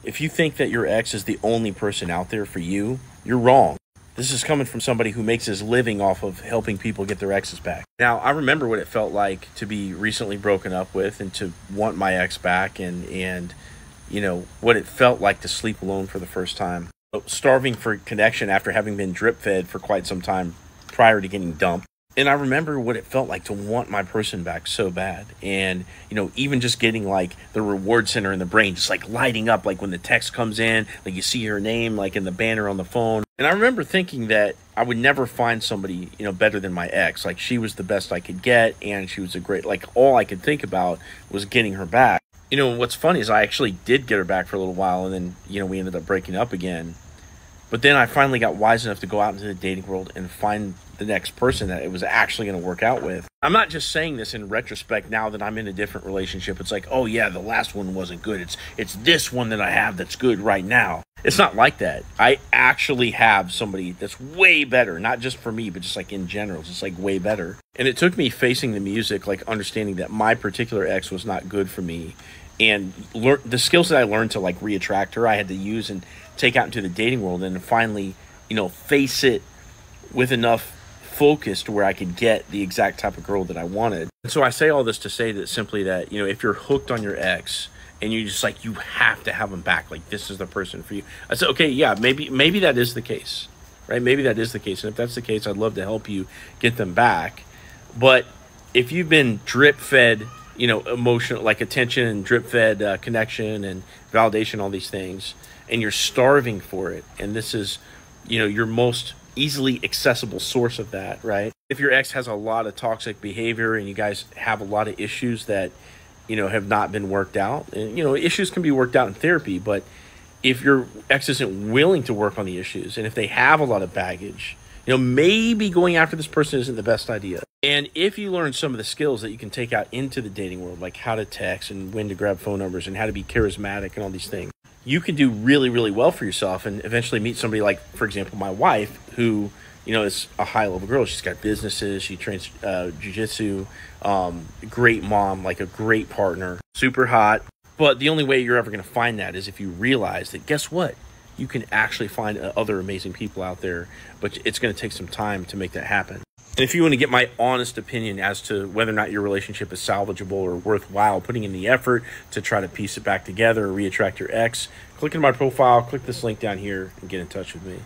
If you think that your ex is the only person out there for you, you're wrong. This is coming from somebody who makes his living off of helping people get their exes back. Now, I remember what it felt like to be recently broken up with and to want my ex back, and you know, what it felt like to sleep alone for the first time. Starving for connection after having been drip fed for quite some time prior to getting dumped. And I remember what it felt like to want my person back so bad. And, you know, even just getting like the reward center in the brain, just like lighting up, like when the text comes in, like you see her name, like in the banner on the phone. And I remember thinking that I would never find somebody, you know, better than my ex. Like she was the best I could get. And she was a great, like all I could think about was getting her back. You know, what's funny is I actually did get her back for a little while. And then, you know, we ended up breaking up again. But then I finally got wise enough to go out into the dating world and find the next person that it was actually going to work out with. I'm not just saying this in retrospect now that I'm in a different relationship. It's like, oh yeah, the last one wasn't good. It's this one that I have that's good right now. It's not like that. I actually have somebody that's way better, not just for me, but just like in general, just like way better. And it took me facing the music, like understanding that my particular ex was not good for me. And the skills that I learned to like re-attract her, I had to use and take out into the dating world and finally, you know, face it with enough focus to where I could get the exact type of girl that I wanted. And so I say all this to say that simply that, you know, if you're hooked on your ex and you just like, you have to have them back, like this is the person for you. I said, okay, yeah, maybe that is the case, right? Maybe that is the case. And if that's the case, I'd love to help you get them back. But if you've been drip fed, you know, emotional, like attention and drip fed connection and validation, all these things, and you're starving for it, and this is, you know, your most easily accessible source of that, right? If your ex has a lot of toxic behavior and you guys have a lot of issues that, you know, have not been worked out, and, you know, issues can be worked out in therapy, but if your ex isn't willing to work on the issues, and if they have a lot of baggage, you know, maybe going after this person isn't the best idea. And if you learn some of the skills that you can take out into the dating world, like how to text and when to grab phone numbers and how to be charismatic and all these things, you can do really, really well for yourself and eventually meet somebody like, for example, my wife, who, you know, is a high-level girl. She's got businesses. She trains jiu-jitsu, great mom, like a great partner, super hot. But the only way you're ever going to find that is if you realize that, guess what? You can actually find other amazing people out there, but it's going to take some time to make that happen. And if you want to get my honest opinion as to whether or not your relationship is salvageable or worthwhile putting in the effort to try to piece it back together or re-attract your ex, click on my profile, click this link down here, and get in touch with me.